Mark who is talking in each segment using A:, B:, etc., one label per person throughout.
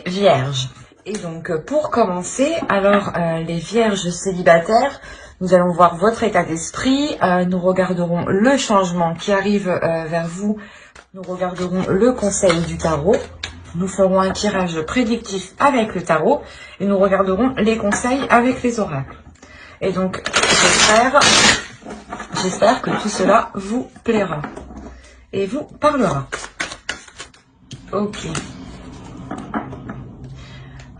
A: Vierge. Et donc pour commencer, alors les vierges célibataires, nous allons voir votre état d'esprit, nous regarderons le changement qui arrive vers vous, nous regarderons le conseil du tarot, nous ferons un tirage prédictif avec le tarot et nous regarderons les conseils avec les oracles. Et donc j'espère que tout cela vous plaira et vous parlera. Ok.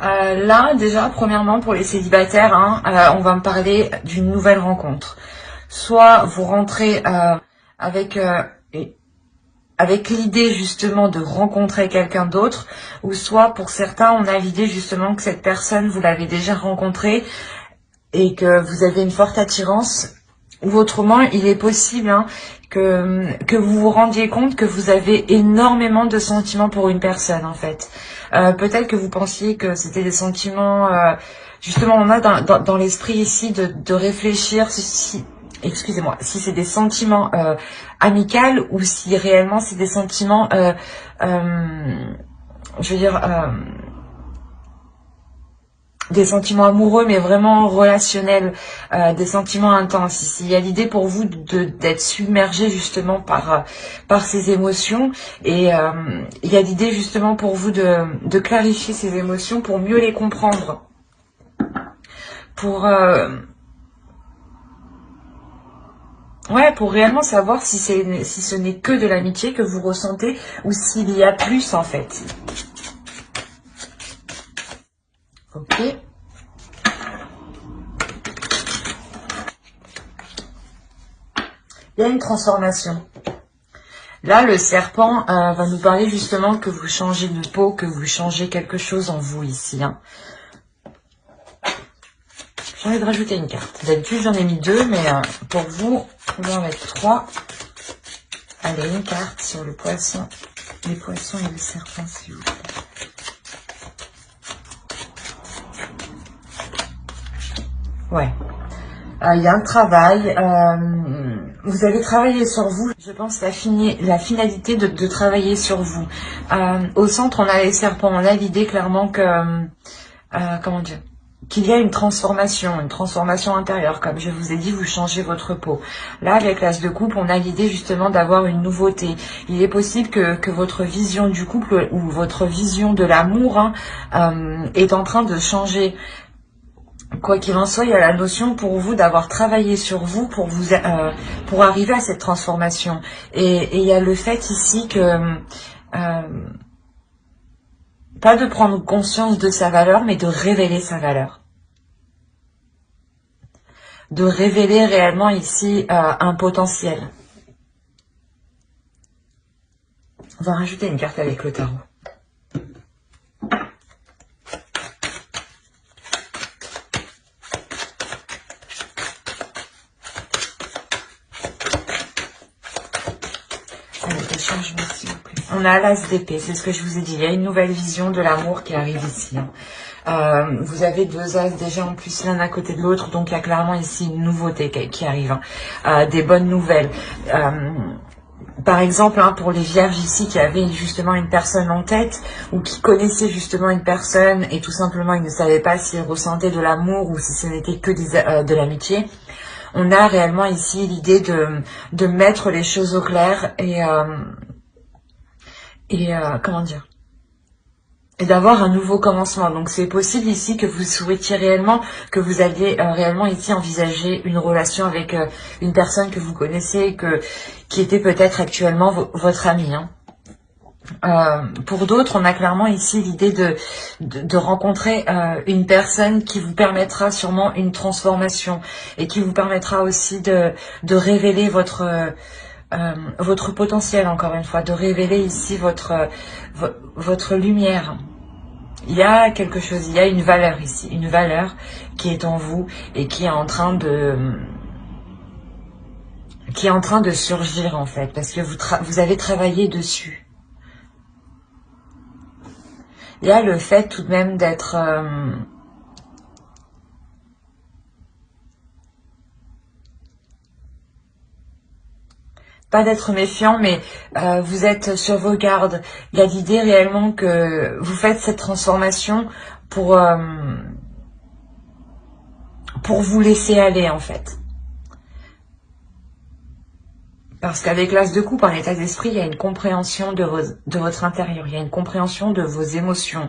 A: Là, déjà, premièrement, pour les célibataires, on va me parler d'une nouvelle rencontre. Soit vous rentrez avec l'idée justement de rencontrer quelqu'un d'autre, ou soit pour certains, on a l'idée justement que cette personne, vous l'avez déjà rencontrée et que vous avez une forte attirance. Ou autrement, il est possible que vous vous rendiez compte que vous avez énormément de sentiments pour une personne, en fait. Peut-être que vous pensiez que c'était des sentiments... justement, on a dans l'esprit ici de réfléchir si excusez-moi, si c'est des sentiments amicaux ou si réellement c'est des sentiments... je veux dire... des sentiments amoureux, mais vraiment relationnels, des sentiments intenses. Ici, il y a l'idée pour vous d'être submergé justement par ces émotions, et il y a l'idée justement pour vous de clarifier ces émotions pour mieux les comprendre, pour pour réellement savoir si ce n'est que de l'amitié que vous ressentez ou s'il y a plus en fait. Ok. Il y a une transformation. Là, le serpent va nous parler justement que vous changez de peau, que vous changez quelque chose en vous ici. J'ai envie de rajouter une carte. D'habitude, j'en ai mis 2, mais pour vous, on va en mettre 3. Allez, une carte sur le poisson. Les poissons et le serpent, s'il vous plaît. Ouais. Il y a un travail. Vous allez travailler sur vous. Je pense la finalité de travailler sur vous. Au centre, on a les serpents. On a l'idée clairement que... comment dire, qu'il y a une transformation intérieure. Comme je vous ai dit, vous changez votre peau. Là, avec l'as de coupe, on a l'idée justement d'avoir une nouveauté. Il est possible que votre vision du couple ou votre vision de l'amour est en train de changer. Quoi qu'il en soit, il y a la notion pour vous d'avoir travaillé sur vous pour arriver à cette transformation. Et il y a le fait ici que... pas de prendre conscience de sa valeur, mais de révéler sa valeur. De révéler réellement ici un potentiel. On va rajouter une carte avec le tarot. Allez, le changement s'il vous plaît. On a l'as d'épée, c'est ce que je vous ai dit. Il y a une nouvelle vision de l'amour qui arrive ici. Vous avez 2 as déjà en plus l'un à côté de l'autre, donc il y a clairement ici une nouveauté qui arrive. Des bonnes nouvelles. Par exemple, pour les vierges ici qui avaient justement une personne en tête ou qui connaissaient justement une personne et tout simplement ils ne savaient pas s'ils ressentaient de l'amour ou si ce n'était que de l'amitié, on a réellement ici l'idée de mettre les choses au clair et comment dire, et d'avoir un nouveau commencement. Donc c'est possible ici que vous souhaitiez réellement, que vous alliez réellement ici envisager une relation avec une personne que vous connaissez, qui était peut-être actuellement votre ami. Pour d'autres, on a clairement ici l'idée de rencontrer une personne qui vous permettra sûrement une transformation et qui vous permettra aussi de révéler votre potentiel, encore une fois, de révéler ici votre lumière. Il y a quelque chose, il y a une valeur ici, une valeur qui est en vous et qui est en train de surgir en fait, parce que vous avez travaillé dessus. Il y a le fait tout de même d'être pas d'être méfiant, mais vous êtes sur vos gardes. Il y a l'idée réellement que vous faites cette transformation pour vous laisser aller en fait. Parce qu'avec l'as de coupe, en état d'esprit, il y a une compréhension de votre intérieur, il y a une compréhension de vos émotions.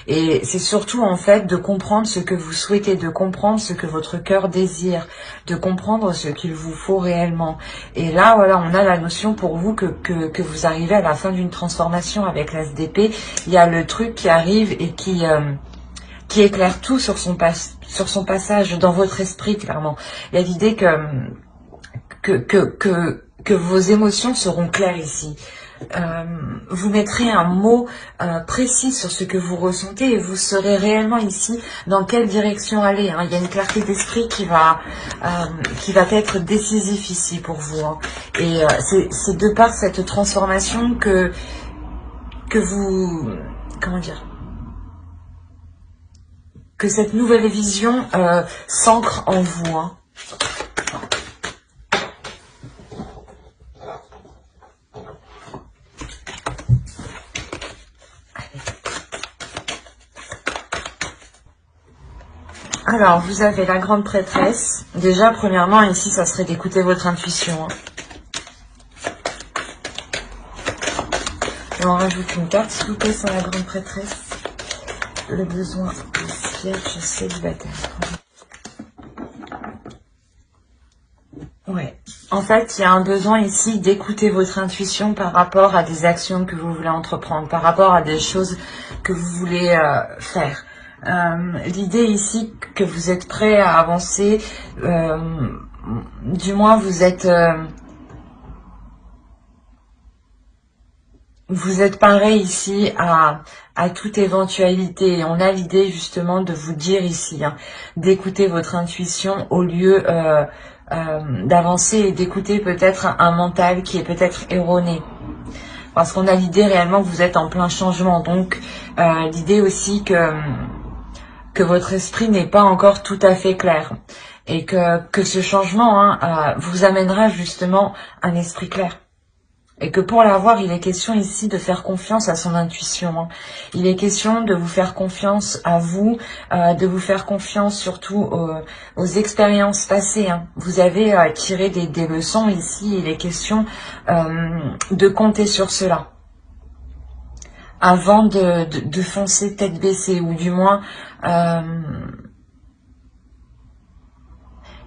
A: Et c'est surtout en fait de comprendre ce que vous souhaitez, de comprendre ce que votre cœur désire, de comprendre ce qu'il vous faut réellement. Et là, voilà, on a la notion pour vous que vous arrivez à la fin d'une transformation avec l'as d'épée. Il y a le truc qui arrive et qui éclaire tout sur son passage dans votre esprit, clairement. Il y a l'idée que vos émotions seront claires ici. Vous mettrez un mot précis sur ce que vous ressentez et vous saurez réellement ici dans quelle direction aller. Hein. Il y a une clarté d'esprit qui va être décisif ici pour vous. Hein. Et c'est de par cette transformation que vous... Comment dire ? Que cette nouvelle vision s'ancre en vous. Hein. Alors, vous avez la grande prêtresse. Déjà, premièrement, ici, ça serait d'écouter votre intuition. Hein. Et on rajoute une carte, s'il vous plaît, sur la grande prêtresse. Le besoin de siège célibataire. Ouais. En fait, il y a un besoin ici d'écouter votre intuition par rapport à des actions que vous voulez entreprendre, par rapport à des choses que vous voulez faire. L'idée ici que vous êtes prêt à avancer, du moins vous êtes paré ici à toute éventualité. On a l'idée justement de vous dire ici, hein, d'écouter votre intuition au lieu d'avancer et d'écouter peut-être un mental qui est peut-être erroné. Parce qu'on a l'idée réellement que vous êtes en plein changement. Donc l'idée aussi que votre esprit n'est pas encore tout à fait clair. Et que ce changement hein, vous amènera justement un esprit clair. Et que pour l'avoir, il est question ici de faire confiance à son intuition. Hein. Il est question de vous faire confiance à vous, de vous faire confiance surtout aux expériences passées. Hein. Vous avez tiré des leçons ici, il est question de compter sur cela. Avant de foncer tête baissée, ou du moins...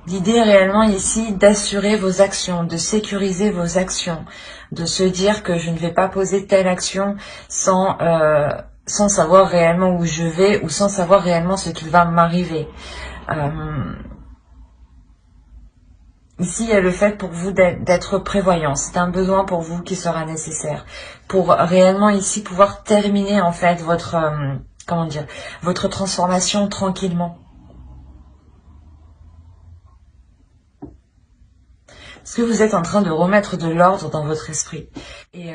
A: l'idée réellement ici d'assurer vos actions, de sécuriser vos actions, de se dire que je ne vais pas poser telle action sans savoir réellement où je vais ou sans savoir réellement ce qui va m'arriver. Ici, il y a le fait pour vous d'être prévoyant. C'est un besoin pour vous qui sera nécessaire pour réellement ici pouvoir terminer en fait votre votre transformation tranquillement. Parce que vous êtes en train de remettre de l'ordre dans votre esprit. Et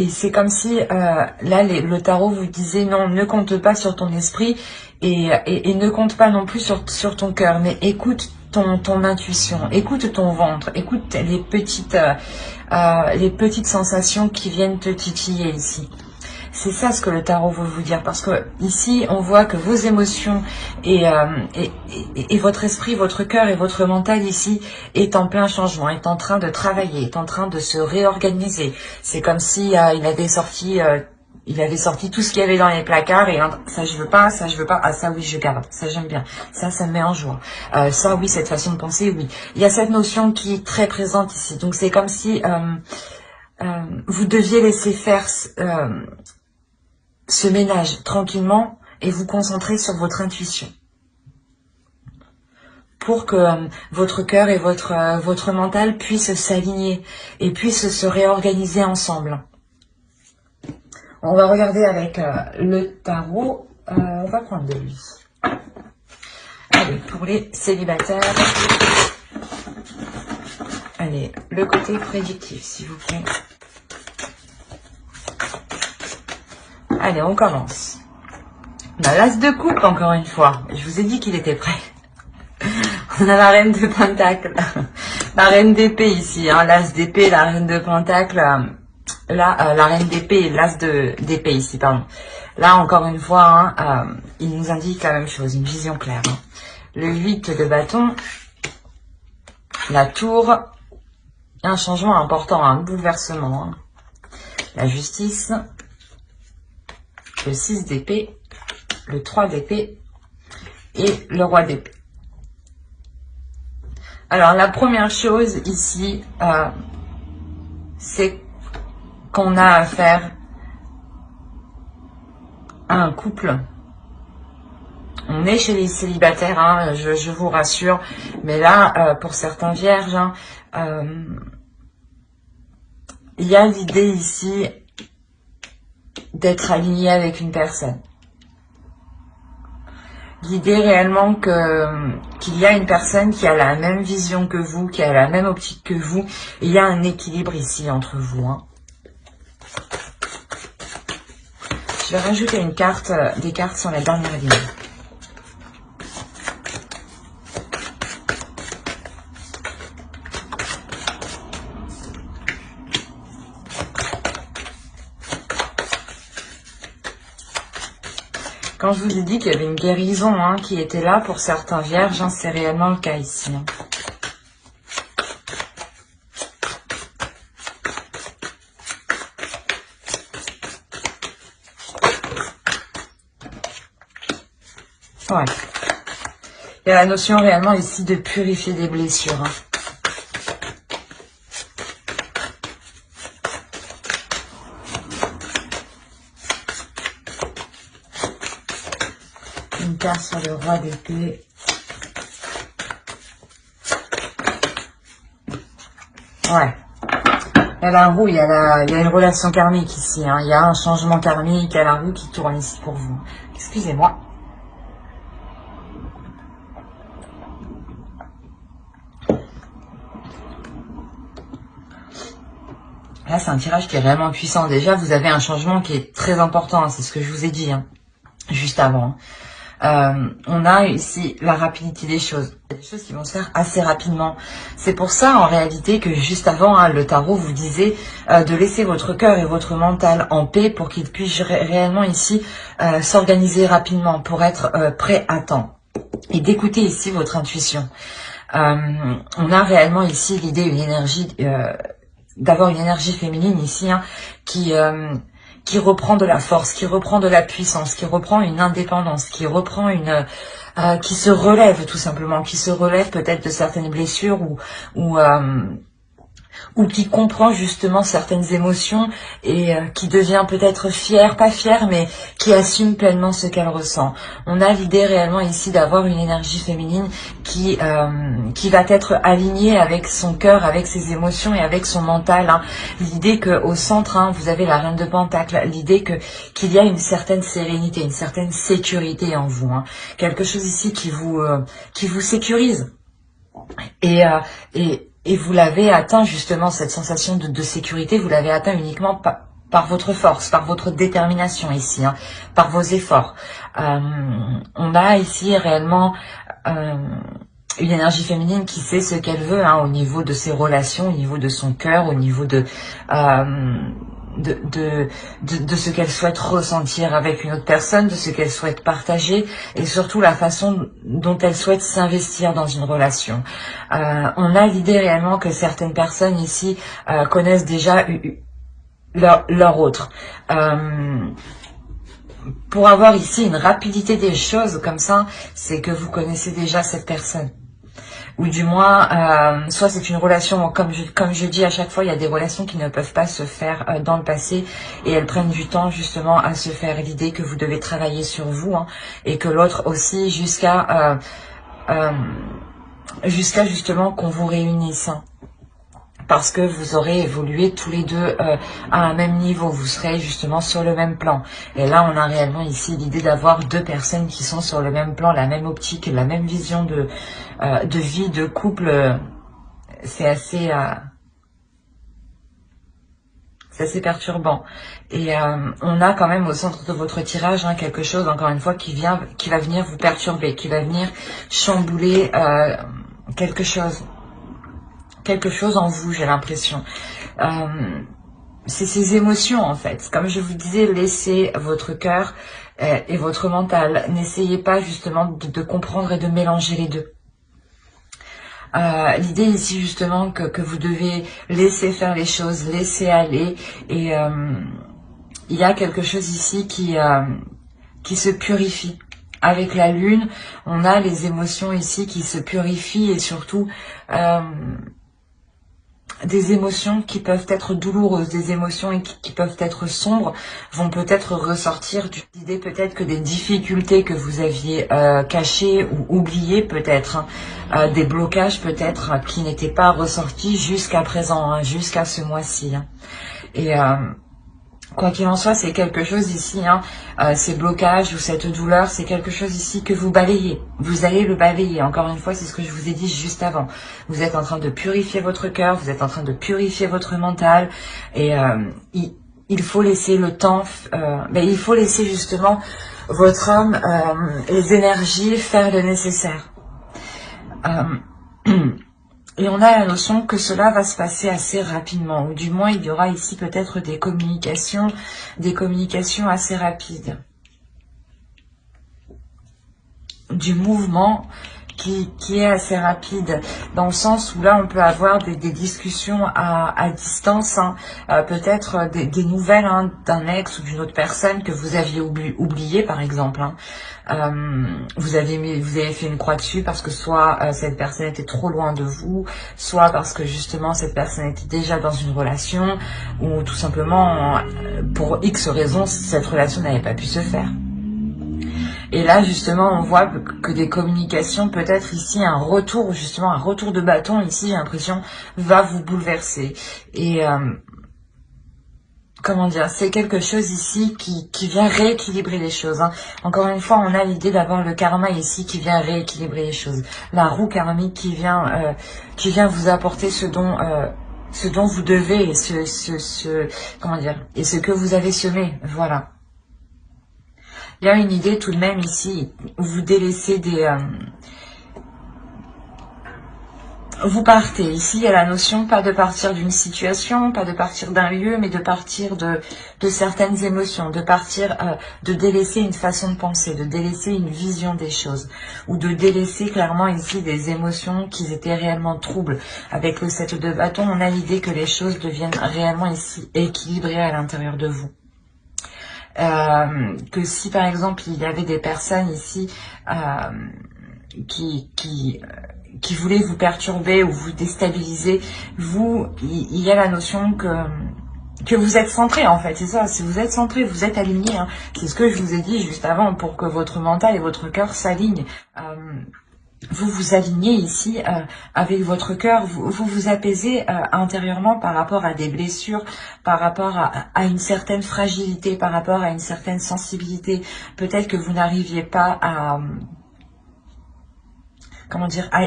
A: c'est comme si, là, le tarot vous disait, non, ne compte pas sur ton esprit et ne compte pas non plus sur ton cœur, mais écoute ton intuition, écoute ton ventre, écoute les petites sensations qui viennent te titiller ici. C'est ça ce que le tarot veut vous dire, parce que ici on voit que vos émotions et votre esprit, votre cœur et votre mental ici est en plein changement, est en train de travailler, est en train de se réorganiser. C'est comme si il avait sorti tout ce qu'il y avait dans les placards et ça je veux pas, ah ça oui je garde, ça j'aime bien, ça me met en joie, ça oui, cette façon de penser, oui. Il y a cette notion qui est très présente ici, donc c'est comme si vous deviez laisser faire ce ménage tranquillement et vous concentrer sur votre intuition pour que votre cœur et votre mental puissent s'aligner et puissent se réorganiser ensemble. On va regarder avec le tarot. On va prendre de lui. Allez, pour les célibataires. Allez, le côté prédictif, s'il vous plaît. Allez, on commence. On a l'as de coupe, encore une fois. Je vous ai dit qu'il était prêt. On a la reine de pentacle. La reine d'épée ici, hein, l'as d'épée, la reine de pentacle, là, la reine d'épée et l'as d'épée ici, pardon. Là, encore une fois, hein, il nous indique la même chose, une vision claire. Hein. Le 8 de bâton, la tour, un changement important, un bouleversement. Hein. La justice, le 6 d'épée, le 3 d'épée et le roi d'épée. Alors, la première chose ici, c'est qu'on a affaire à un couple. On est chez les célibataires, hein, je vous rassure. Mais là, pour certains vierges, hein, il y a l'idée ici d'être aligné avec une personne. L'idée réellement qu'il y a une personne qui a la même vision que vous, qui a la même optique que vous. Il y a un équilibre ici entre vous. Hein. Je vais rajouter une carte, des cartes sur la dernière ligne. Quand je vous ai dit qu'il y avait une guérison hein, qui était là pour certains vierges, hein, c'est réellement le cas ici. Hein. Ouais. Il y a la notion réellement ici de purifier des blessures. Hein. Une carte sur le roi d'épée. Ouais. Il y a la roue, il y a une relation karmique ici. Hein. Il y a un changement karmique, il y a la roue qui tourne ici pour vous. Excusez-moi. Là, c'est un tirage qui est vraiment puissant. Déjà, vous avez un changement qui est très important. Hein. C'est ce que je vous ai dit hein, juste avant. On a ici la rapidité des choses. Il y a des choses qui vont se faire assez rapidement. C'est pour ça, en réalité, que juste avant, hein, le tarot vous disait de laisser votre cœur et votre mental en paix pour qu'il puisse réellement ici s'organiser rapidement pour être prêt à temps. Et d'écouter ici votre intuition. On a réellement ici l'idée, une énergie, d'avoir une énergie féminine ici, hein, qui reprend de la force, qui reprend de la puissance, qui reprend une indépendance, qui reprend qui se relève tout simplement, qui se relève peut-être de certaines blessures ou qui comprend justement certaines émotions et qui devient peut-être fière, pas fière, mais qui assume pleinement ce qu'elle ressent. On a l'idée réellement ici d'avoir une énergie féminine qui va être alignée avec son cœur, avec ses émotions et avec son mental. Hein. L'idée qu'au centre, hein, vous avez la reine de Pentacle, l'idée qu'il y a une certaine sérénité, une certaine sécurité en vous. Hein. Quelque chose ici qui vous sécurise. Et vous l'avez atteint justement, cette sensation de sécurité, vous l'avez atteint uniquement par votre force, par votre détermination ici, hein, par vos efforts. On a ici réellement une énergie féminine qui sait ce qu'elle veut hein, au niveau de ses relations, au niveau de son cœur, au niveau de ce qu'elle souhaite ressentir avec une autre personne, de ce qu'elle souhaite partager et surtout la façon dont elle souhaite s'investir dans une relation. On a l'idée réellement que certaines personnes ici connaissent déjà leur autre. Pour avoir ici une rapidité des choses comme ça, c'est que vous connaissez déjà cette personne. Ou du moins, soit c'est une relation, comme je dis à chaque fois, il y a des relations qui ne peuvent pas se faire dans le passé et elles prennent du temps justement à se faire. L'idée que vous devez travailler sur vous hein, et que l'autre aussi jusqu'à justement qu'on vous réunisse. Hein. Parce que vous aurez évolué tous les deux à un même niveau, vous serez justement sur le même plan. Et là, on a réellement ici l'idée d'avoir deux personnes qui sont sur le même plan, la même optique, la même vision de vie, de couple. C'est assez perturbant. Et on a quand même au centre de votre tirage hein, quelque chose, encore une fois, qui va venir vous perturber, qui va venir chambouler quelque chose quelque chose en vous, j'ai l'impression. C'est ces émotions en fait. Comme je vous disais, laissez votre cœur et votre mental. N'essayez pas justement de comprendre et de mélanger les deux. L'idée ici justement que vous devez laisser faire les choses, laisser aller. Et il y a quelque chose ici qui se purifie. Avec la lune, on a les émotions ici qui se purifient et surtout des émotions qui peuvent être douloureuses, des émotions qui peuvent être sombres, vont peut-être ressortir du l'idée peut-être que des difficultés que vous aviez cachées ou oubliées peut-être, des blocages peut-être qui n'étaient pas ressortis jusqu'à présent, hein, jusqu'à ce mois-ci. Hein. Et quoi qu'il en soit, c'est quelque chose ici, hein, ces blocages ou cette douleur, c'est quelque chose ici que vous balayez. Vous allez le balayer. Encore une fois, c'est ce que je vous ai dit juste avant. Vous êtes en train de purifier votre cœur, vous êtes en train de purifier votre mental. Et il faut laisser le temps, il faut laisser justement votre âme, les énergies faire le nécessaire. Et on a la notion que cela va se passer assez rapidement, ou du moins il y aura ici peut-être des communications assez rapides. Du mouvement qui est assez rapide, dans le sens où là on peut avoir des discussions à distance, hein, peut-être des nouvelles hein, d'un ex ou d'une autre personne que vous aviez oublié par exemple. Hein. Vous avez fait une croix dessus parce que soit cette personne était trop loin de vous, soit parce que justement cette personne était déjà dans une relation, ou tout simplement pour X raisons cette relation n'avait pas pu se faire. Et là, justement, on voit que des communications, peut-être ici, un retour de bâton, ici, j'ai l'impression, va vous bouleverser. Et, comment dire, c'est quelque chose ici qui vient rééquilibrer les choses. Hein. Encore une fois, on a l'idée d'avoir le karma ici qui vient rééquilibrer les choses. La roue karmique qui vient vous apporter ce dont vous devez et comment dire, et ce que vous avez semé. Voilà. Il y a une idée tout de même ici, où vous délaissez vous partez. Ici, il y a la notion, pas de partir d'une situation, pas de partir d'un lieu, mais de partir de certaines émotions, de partir, de délaisser une façon de penser, de délaisser une vision des choses, ou de délaisser clairement ici des émotions qui étaient réellement troubles. Avec le 7 de bâton, on a l'idée que les choses deviennent réellement ici équilibrées à l'intérieur de vous. Que si par exemple il y avait des personnes ici qui voulaient vous perturber ou vous déstabiliser, il y a la notion que vous êtes centré en fait, c'est ça, si vous êtes centré, vous êtes aligné, hein. C'est ce que je vous ai dit juste avant, pour que votre mental et votre cœur s'alignent. Vous vous alignez ici avec votre cœur, vous apaisez intérieurement par rapport à des blessures, par rapport à une certaine fragilité, par rapport à une certaine sensibilité. Peut-être que vous n'arriviez pas à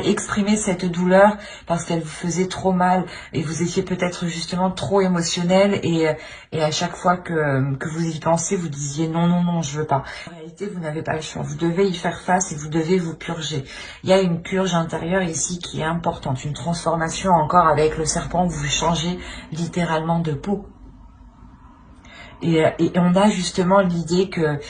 A: exprimer cette douleur parce qu'elle vous faisait trop mal et vous étiez peut-être justement trop émotionnel et à chaque fois que vous y pensez, vous disiez non, je veux pas. En réalité, vous n'avez pas le choix. Vous devez y faire face et vous devez vous purger. Il y a une purge intérieure ici qui est importante, une transformation encore avec le serpent où vous changez littéralement de peau. Et on a justement l'idée que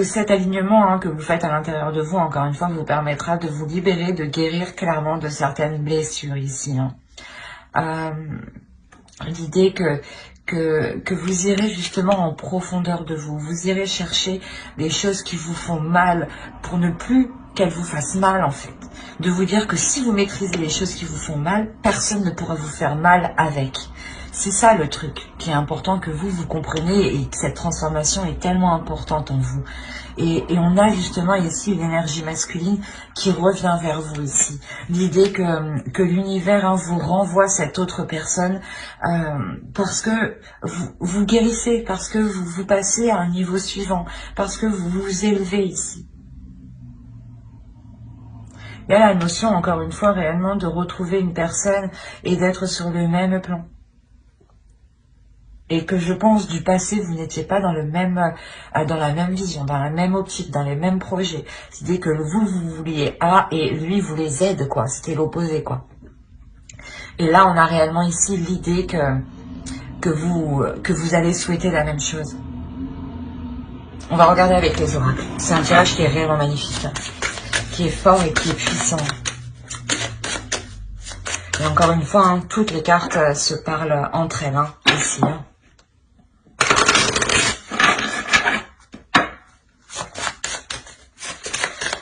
A: cet alignement que vous faites à l'intérieur de vous, encore une fois, vous permettra de vous libérer, de guérir clairement de certaines blessures ici. L'idée que vous irez justement en profondeur de vous, vous irez chercher les choses qui vous font mal pour ne plus qu'elles vous fassent mal en fait. De vous dire que si vous maîtrisez les choses qui vous font mal, personne ne pourra vous faire mal avec. C'est ça le truc qui est important que vous compreniez et que cette transformation est tellement importante en vous. Et on a justement ici une énergie masculine qui revient vers vous ici. L'idée que l'univers vous renvoie cette autre personne parce que vous guérissez, parce que vous passez à un niveau suivant, parce que vous vous élevez ici. Il y a la notion, encore une fois, réellement de retrouver une personne et d'être sur le même plan. et que je pense du passé, vous n'étiez pas dans dans la même vision, dans la même optique, dans les mêmes projets. C'est-à-dire que vous vouliez A et lui voulait Z, quoi. C'était l'opposé, quoi. Et là, on a réellement ici l'idée que vous allez souhaiter la même chose. On va regarder avec les oracles. C'est un tirage qui est réellement magnifique, hein, qui est fort et qui est puissant. Et encore une fois, hein, toutes les cartes se parlent entre elles, hein, ici. Hein.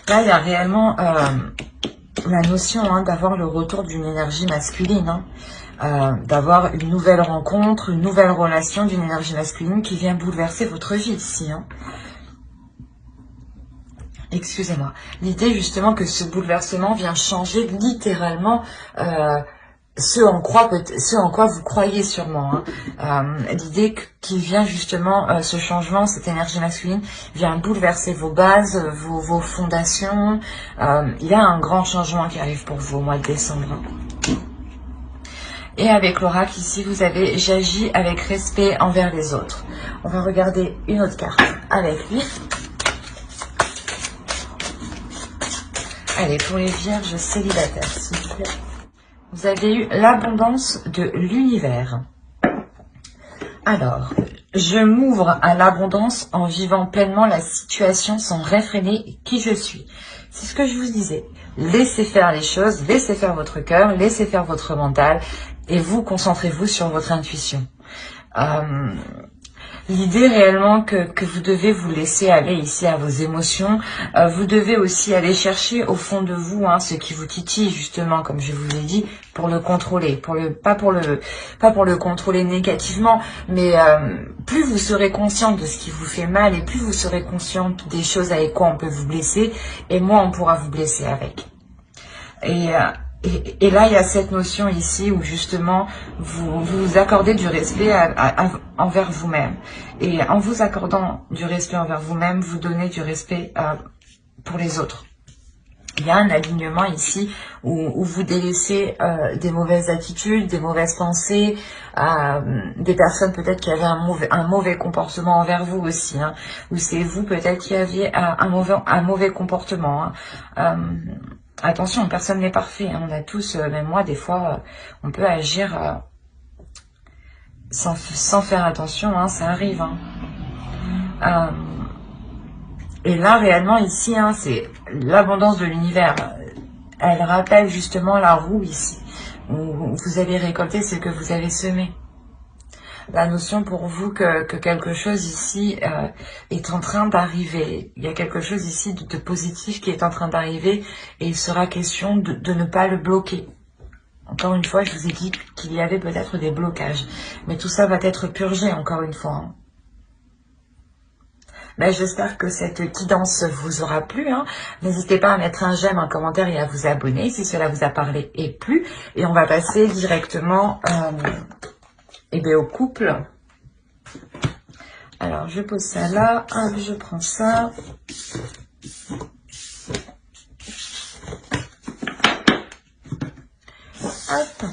A: Là, il y a réellement la notion hein, d'avoir le retour d'une énergie masculine, hein, d'avoir une nouvelle rencontre, une nouvelle relation d'une énergie masculine qui vient bouleverser votre vie ici. Hein. Excusez-moi. L'idée justement que ce bouleversement vient changer littéralement ce en quoi vous croyez sûrement. Hein. L'idée qui vient justement, ce changement, cette énergie masculine, vient bouleverser vos bases, vos fondations. Il y a un grand changement qui arrive pour vous au mois de décembre. Et avec l'oracle ici, vous avez « J'agis avec respect envers les autres ». On va regarder une autre carte avec lui. Allez, pour les vierges célibataires, s'il vous plaît. Vous avez eu l'abondance de l'univers. Alors, je m'ouvre à l'abondance en vivant pleinement la situation sans réfréner qui je suis. C'est ce que je vous disais. Laissez faire les choses, laissez faire votre cœur, laissez faire votre mental et vous concentrez-vous sur votre intuition. L'idée réellement que vous devez vous laisser aller ici à vos émotions, vous devez aussi aller chercher au fond de vous hein, ce qui vous titille justement, comme je vous ai dit, pour le contrôler, pas pour le contrôler négativement, mais plus vous serez consciente de ce qui vous fait mal et plus vous serez consciente des choses avec quoi on peut vous blesser, et moins on pourra vous blesser avec. Et là, il y a cette notion ici où justement, vous accordez du respect envers vous-même. Et en vous accordant du respect envers vous-même, vous donnez du respect pour les autres. Il y a un alignement ici où vous délaissez des mauvaises attitudes, des mauvaises pensées, des personnes peut-être qui avaient un mauvais comportement envers vous aussi. Hein, ou c'est vous peut-être qui aviez un mauvais comportement. Hein. Attention, personne n'est parfait. Hein. On a tous, même moi, des fois, on peut agir sans faire attention. Hein, ça arrive. Hein. Et là, réellement, ici, hein, c'est l'abondance de l'univers. Elle rappelle justement la roue ici, où vous allez récolter ce que vous avez semé. La notion pour vous que quelque chose ici est en train d'arriver. Il y a quelque chose ici de positif qui est en train d'arriver et il sera question de ne pas le bloquer. Encore une fois, je vous ai dit qu'il y avait peut-être des blocages. Mais tout ça va être purgé encore une fois. Hein. Ben, j'espère que cette guidance vous aura plu. Hein. N'hésitez pas à mettre un j'aime, un commentaire et à vous abonner si cela vous a parlé et plu. Et on va passer directement... au couple. Alors, je pose ça là. Hop, je prends ça. Hop.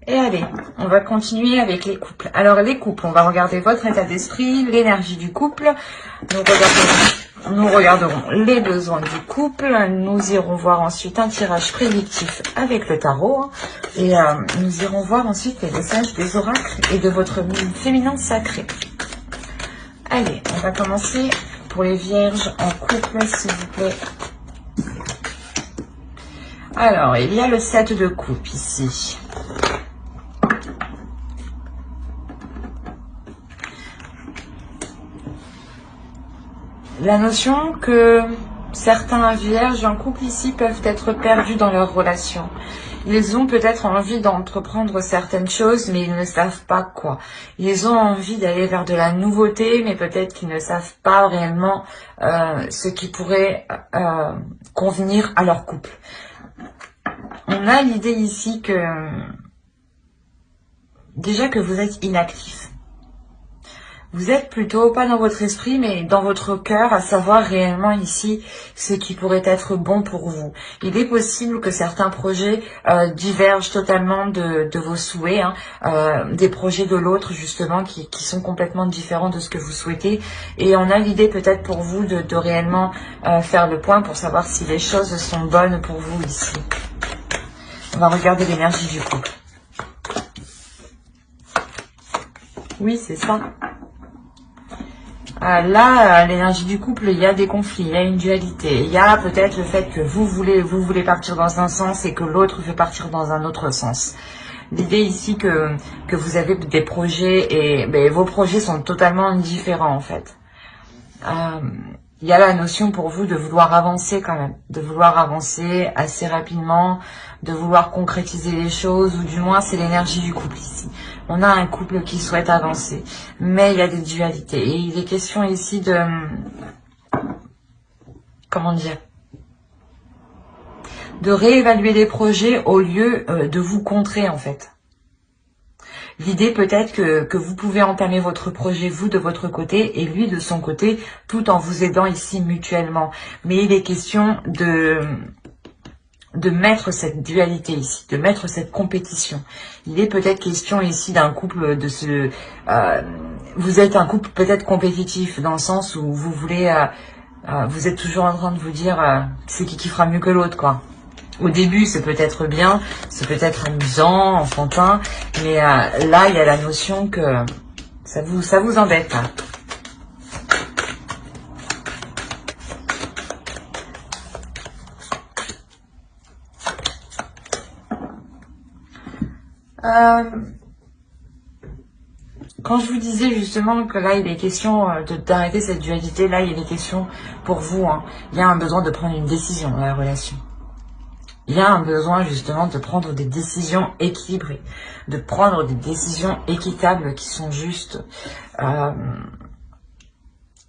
A: Et allez, on va continuer avec les couples. Alors, les couples, on va regarder votre état d'esprit, l'énergie du couple. Nous regarderons les besoins du couple. Nous irons voir ensuite un tirage prédictif avec le tarot. Et nous irons voir ensuite les messages des oracles et de votre féminin sacré. Allez, on va commencer pour les vierges en couple, s'il vous plaît. Alors, il y a le 7 de coupe ici. La notion que certains vierges en couple ici peuvent être perdus dans leur relation. Ils ont peut-être envie d'entreprendre certaines choses, mais ils ne savent pas quoi. Ils ont envie d'aller vers de la nouveauté, mais peut-être qu'ils ne savent pas réellement ce qui pourrait convenir à leur couple. On a l'idée ici que déjà que vous êtes inactif. Vous êtes plutôt pas dans votre esprit, mais dans votre cœur, à savoir réellement ici ce qui pourrait être bon pour vous. Il est possible que certains projets divergent totalement de vos souhaits, hein, des projets de l'autre justement qui sont complètement différents de ce que vous souhaitez. Et on a l'idée peut-être pour vous de réellement faire le point pour savoir si les choses sont bonnes pour vous ici. On va regarder l'énergie du couple. Oui, c'est ça. Là, l'énergie du couple, il y a des conflits, il y a une dualité. Il y a peut-être le fait que vous voulez partir dans un sens et que l'autre veut partir dans un autre sens. L'idée ici que vous avez des projets et vos projets sont totalement différents en fait. Il y a la notion pour vous de vouloir avancer quand même, de vouloir avancer assez rapidement, de vouloir concrétiser les choses, ou du moins c'est l'énergie du couple ici. On a un couple qui souhaite avancer, mais il y a des dualités. Et il est question ici de... Comment dire ? De réévaluer les projets au lieu de vous contrer en fait. L'idée peut-être que vous pouvez entamer votre projet, vous, de votre côté, et lui de son côté, tout en vous aidant ici mutuellement. Mais il est question de mettre cette dualité ici, de mettre cette compétition. Il est peut-être question ici d'un couple de ce... vous êtes un couple peut-être compétitif, dans le sens où vous voulez... vous êtes toujours en train de vous dire c'est qui fera mieux que l'autre, quoi. Au début, c'est peut-être bien, c'est peut-être amusant, enfantin, mais là, il y a la notion que ça vous embête. Hein. Quand je vous disais justement que là, il est question d'arrêter cette dualité, là, il est question pour vous. Hein, il y a un besoin de prendre une décision dans la relation. Il y a un besoin justement de prendre des décisions équilibrées, de prendre des décisions équitables qui sont justes.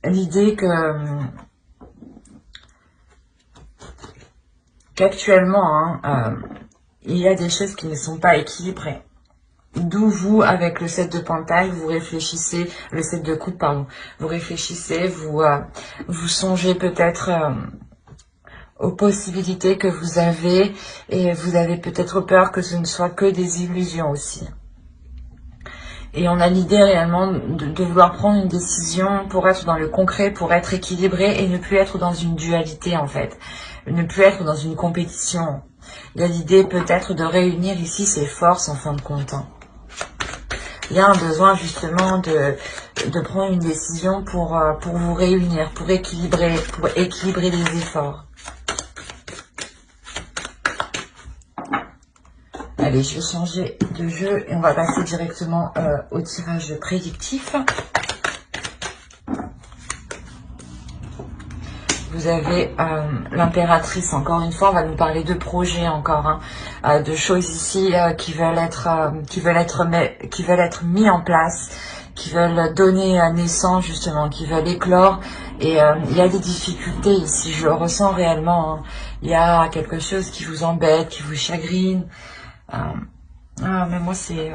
A: L'idée qu'actuellement, il y a des choses qui ne sont pas équilibrées. D'où vous, avec le 7 de Pentacle, vous réfléchissez, le 7 de coupe, pardon, vous réfléchissez, vous songez peut-être aux possibilités que vous avez, et vous avez peut-être peur que ce ne soit que des illusions aussi. Et on a l'idée réellement de vouloir prendre une décision pour être dans le concret, pour être équilibré et ne plus être dans une dualité en fait, ne plus être dans une compétition. Il y a l'idée peut-être de réunir ici ses forces en fin de compte. Il y a un besoin justement de prendre une décision pour vous réunir, pour équilibrer les efforts. Allez, je vais changer de jeu et on va passer directement au tirage prédictif. Vous avez l'impératrice, encore une fois, on va nous parler de projets encore, hein, de choses ici qui veulent être mis en place, qui veulent donner naissance justement, qui veulent éclore. Et il y a des difficultés ici, je le ressens réellement. Hein. Il y a quelque chose qui vous embête, qui vous chagrine. Mais moi c'est...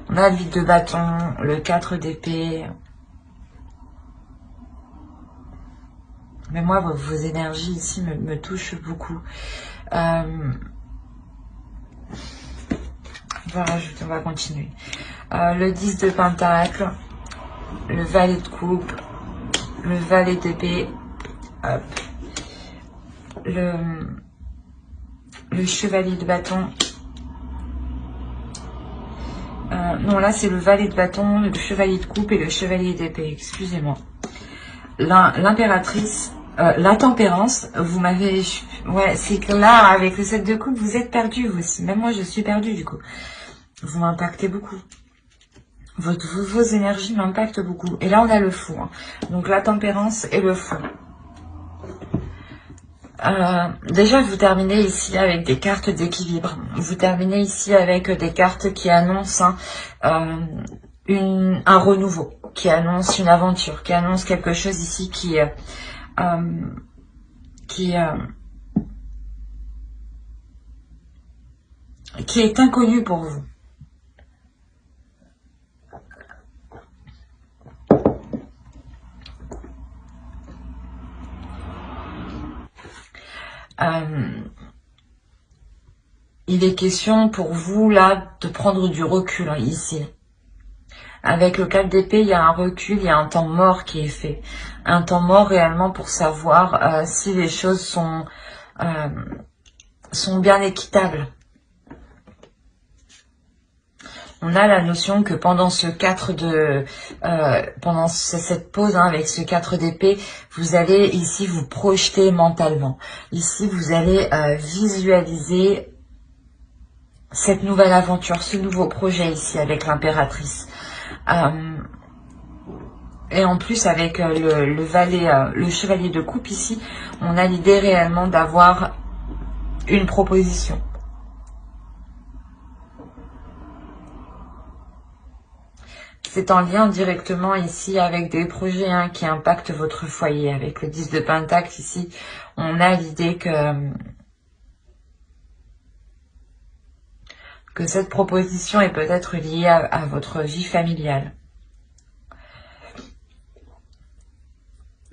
A: On a le 8 de bâton, le 4 d'épée. Mais moi, vos énergies ici me touchent beaucoup. On va rajouter, on va continuer. Le 10 de Pentacle, le valet de coupe, le valet d'épée, le chevalier de bâton. Non, là, c'est le valet de bâton, le chevalier de coupe et le chevalier d'épée. Excusez-moi. L'impératrice, la tempérance, vous m'avez... Ouais, c'est que là, avec le 7 de coupe, vous êtes perdu, vous aussi. Même moi, je suis perdue, du coup. Vous m'impactez beaucoup. Vos énergies m'impactent beaucoup. Et là, on a le fou. Hein. Donc, la tempérance et le fou. Déjà, vous terminez ici avec des cartes d'équilibre. Vous terminez ici avec des cartes qui annoncent un renouveau, qui annonce une aventure, qui annonce quelque chose ici qui est inconnu pour vous. Il est question pour vous là de prendre du recul ici. Avec le 4 d'épée, il y a un recul, il y a un temps mort qui est fait. Un temps mort réellement pour savoir si les choses sont bien équitables. On a la notion que pendant ce 4 de... pendant cette pause avec ce 4 d'épée, vous allez ici vous projeter mentalement. Ici, vous allez visualiser cette nouvelle aventure, ce nouveau projet ici avec l'impératrice. Et en plus avec le chevalier de coupe ici, on a l'idée réellement d'avoir une proposition. C'est en lien directement ici avec des projets qui impactent votre foyer. Avec le 10 de Pentacle ici, on a l'idée que cette proposition est peut-être liée à votre vie familiale.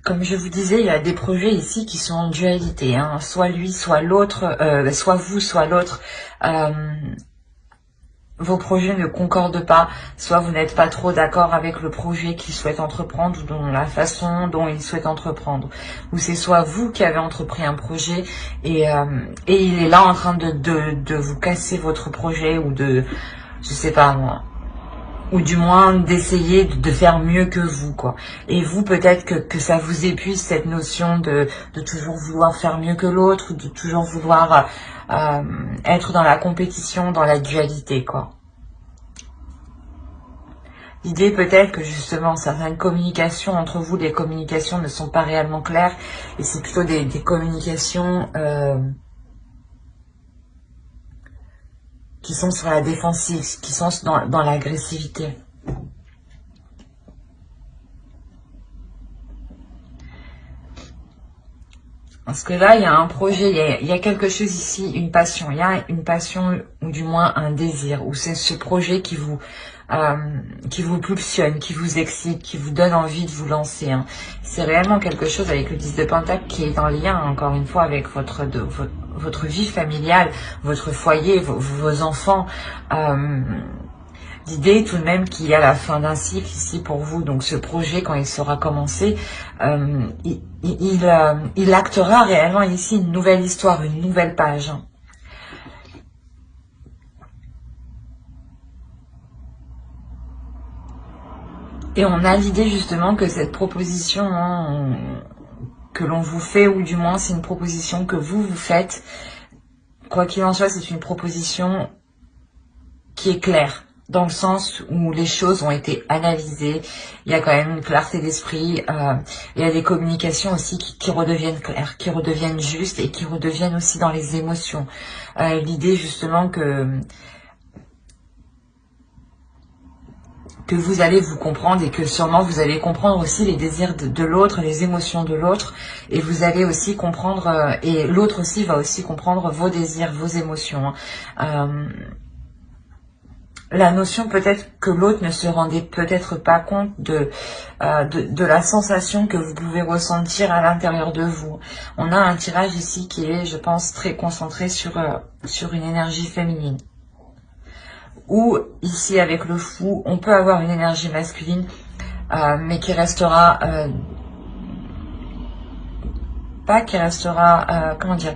A: Comme je vous disais, il y a des projets ici qui sont en dualité, soit lui, soit l'autre, soit vous, soit l'autre. Vos projets ne concordent pas, soit vous n'êtes pas trop d'accord avec le projet qu'il souhaite entreprendre ou dans la façon dont il souhaite entreprendre. Ou c'est soit vous qui avez entrepris un projet et il est là en train de vous casser votre projet ou de, je sais pas moi, ou du moins d'essayer de faire mieux que vous, quoi. Et vous, peut-être que ça vous épuise, cette notion de toujours vouloir faire mieux que l'autre, ou de toujours vouloir être dans la compétition, dans la dualité, quoi. L'idée peut-être que justement certaines communications entre vous, les communications ne sont pas réellement claires, et c'est plutôt des communications qui sont sur la défensive, qui sont dans l'agressivité. Parce que là, il y a un projet, il y a quelque chose ici, une passion. Il y a une passion, ou du moins un désir, ou c'est ce projet qui vous pulsionne, qui vous excite, qui vous donne envie de vous lancer. C'est réellement quelque chose avec le 10 de Pentacle qui est en lien, encore une fois, avec votre vie familiale, votre foyer, vos enfants. L'idée tout de même qu'il y a la fin d'un cycle ici pour vous, donc ce projet quand il sera commencé, il actera réellement ici une nouvelle histoire, une nouvelle page. Et on a l'idée justement que cette proposition que l'on vous fait, ou du moins c'est une proposition que vous faites, quoi qu'il en soit, c'est une proposition qui est claire. Dans le sens où les choses ont été analysées, il y a quand même une clarté d'esprit, il y a des communications aussi qui redeviennent claires, qui redeviennent justes et qui redeviennent aussi dans les émotions. L'idée justement que vous allez vous comprendre et que sûrement vous allez comprendre aussi les désirs de l'autre, les émotions de l'autre, et vous allez aussi comprendre, et l'autre aussi va aussi comprendre vos désirs, vos émotions. La notion peut-être que l'autre ne se rendait peut-être pas compte de la sensation que vous pouvez ressentir à l'intérieur de vous. On a un tirage ici qui est, je pense, très concentré sur une énergie féminine. Ou ici avec le fou, on peut avoir une énergie masculine, mais qui restera... comment dire,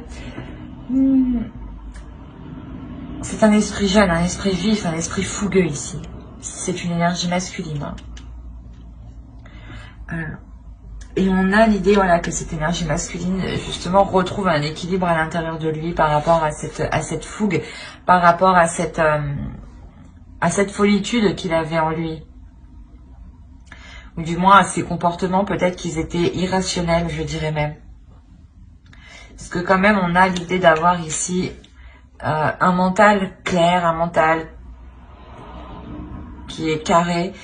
A: c'est un esprit jeune, un esprit vif, un esprit fougueux ici. C'est une énergie masculine. Et on a l'idée, voilà, que cette énergie masculine, justement, retrouve un équilibre à l'intérieur de lui par rapport à cette fougue, par rapport à cette folitude qu'il avait en lui. Ou du moins à ses comportements, peut-être qu'ils étaient irrationnels, je dirais même. Parce que quand même, on a l'idée d'avoir ici un mental clair, un mental qui est carré.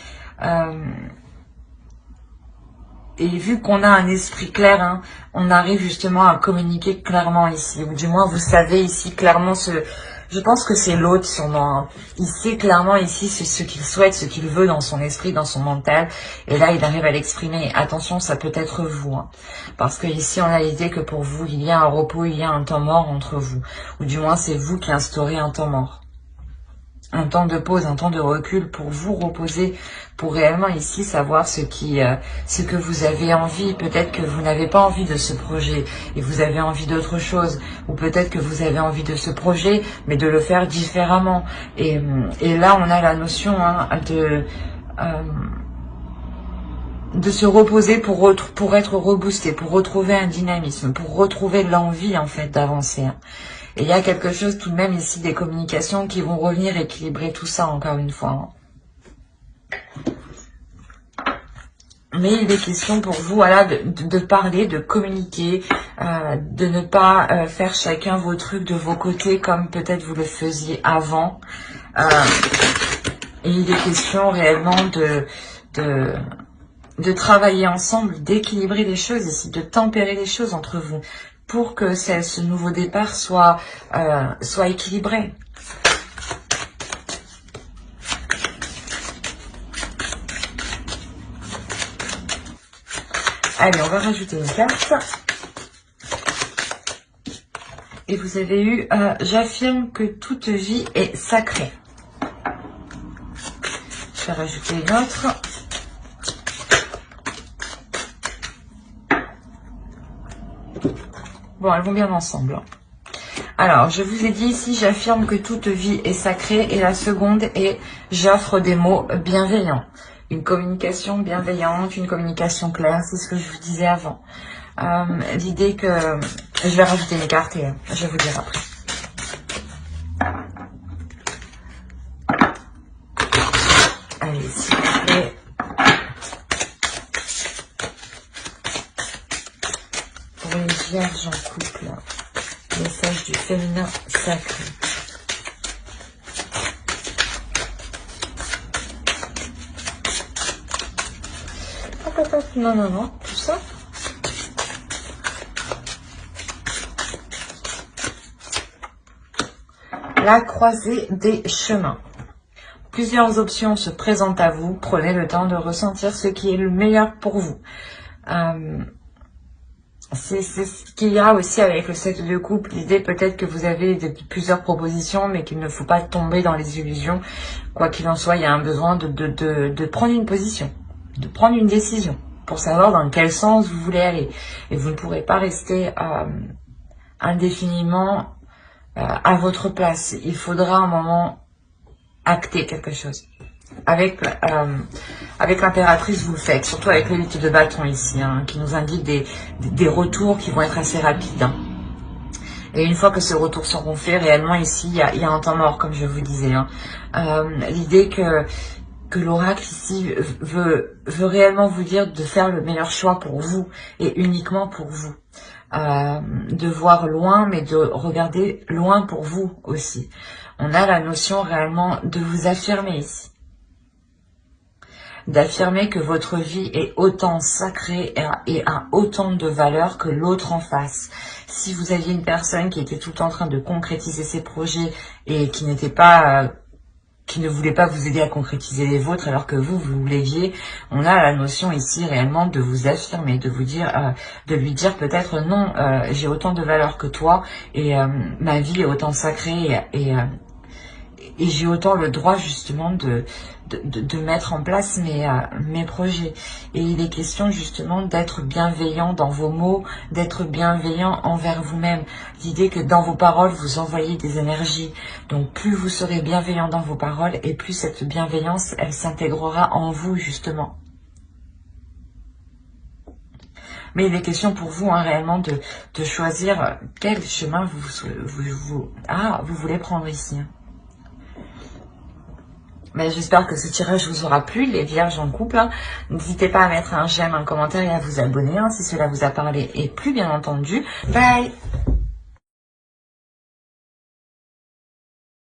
A: Et vu qu'on a un esprit clair, on arrive justement à communiquer clairement ici. Ou du moins, vous savez ici clairement ce Je pense que c'est l'autre sûrement. Hein. Il sait clairement ici ce qu'il souhaite, ce qu'il veut dans son esprit, dans son mental. Et là, il arrive à l'exprimer. Attention, ça peut être vous. Hein. Parce que ici, on a l'idée que pour vous, il y a un repos, il y a un temps mort entre vous. Ou du moins, c'est vous qui instaurez un temps mort. Un temps de pause, un temps de recul pour vous reposer, pour réellement ici savoir ce que vous avez envie. Peut-être que vous n'avez pas envie de ce projet et vous avez envie d'autre chose, ou peut-être que vous avez envie de ce projet, mais de le faire différemment. Et là, on a la notion hein, de se reposer pour être reboosté, pour retrouver un dynamisme, pour retrouver l'envie en fait d'avancer. Hein. Et il y a quelque chose tout de même ici, des communications qui vont revenir équilibrer tout ça encore une fois. Mais il est question pour vous voilà, de parler, de communiquer, de ne pas faire chacun vos trucs de vos côtés comme peut-être vous le faisiez avant. Et il est question réellement de travailler ensemble, d'équilibrer les choses ici, de tempérer les choses entre vous, pour que ce nouveau départ soit équilibré. Allez, on va rajouter une carte. Et vous avez eu « J'affirme que toute vie est sacrée ». Je vais rajouter une autre. Bon, elles vont bien ensemble. Alors, je vous ai dit ici, j'affirme que toute vie est sacrée. Et la seconde est, j'offre des mots bienveillants. Une communication bienveillante, une communication claire, c'est ce que je vous disais avant. L'idée que... Je vais rajouter mes cartes et je vais vous dire après. Allez, s'il vous plaît. Pour une vierge en couple, message du féminin sacré. Non, non, non, tout ça. La croisée des chemins. Plusieurs options se présentent à vous. Prenez le temps de ressentir ce qui est le meilleur pour vous. C'est ce qu'il y a aussi avec le 7 de couple. L'idée peut-être que vous avez plusieurs propositions, mais qu'il ne faut pas tomber dans les illusions. Quoi qu'il en soit, il y a un besoin de prendre une position, de prendre une décision pour savoir dans quel sens vous voulez aller. Et vous ne pourrez pas rester indéfiniment à votre place. Il faudra un moment acter quelque chose. Avec l'impératrice, vous le faites, surtout avec l'élite de bâton ici, hein, qui nous indique des retours qui vont être assez rapides. Hein. Et une fois que ces retours seront faits, réellement ici, il y a un temps mort, comme je vous disais. Hein. L'idée que l'oracle ici veut réellement vous dire de faire le meilleur choix pour vous et uniquement pour vous. De voir loin, mais de regarder loin pour vous aussi. On a la notion réellement de vous affirmer ici. D'affirmer que votre vie est autant sacrée et a autant de valeur que l'autre en face. Si vous aviez une personne qui était tout le temps en train de concrétiser ses projets et qui n'était pas... qui ne voulait pas vous aider à concrétiser les vôtres alors que vous l'aviez, on a la notion ici réellement de vous affirmer, de vous dire, de lui dire peut-être non, j'ai autant de valeur que toi et ma vie est autant sacrée et j'ai autant le droit justement de mettre en place mes projets. Et il est question justement d'être bienveillant dans vos mots, d'être bienveillant envers vous-même. L'idée que dans vos paroles, vous envoyez des énergies. Donc plus vous serez bienveillant dans vos paroles et plus cette bienveillance, elle s'intégrera en vous justement. Mais il est question pour vous hein, réellement de choisir quel chemin vous voulez prendre ici. Mais j'espère que ce tirage vous aura plu, les vierges en couple. Hein. N'hésitez pas à mettre un j'aime, un commentaire et à vous abonner hein, si cela vous a parlé et plu, bien entendu. Bye!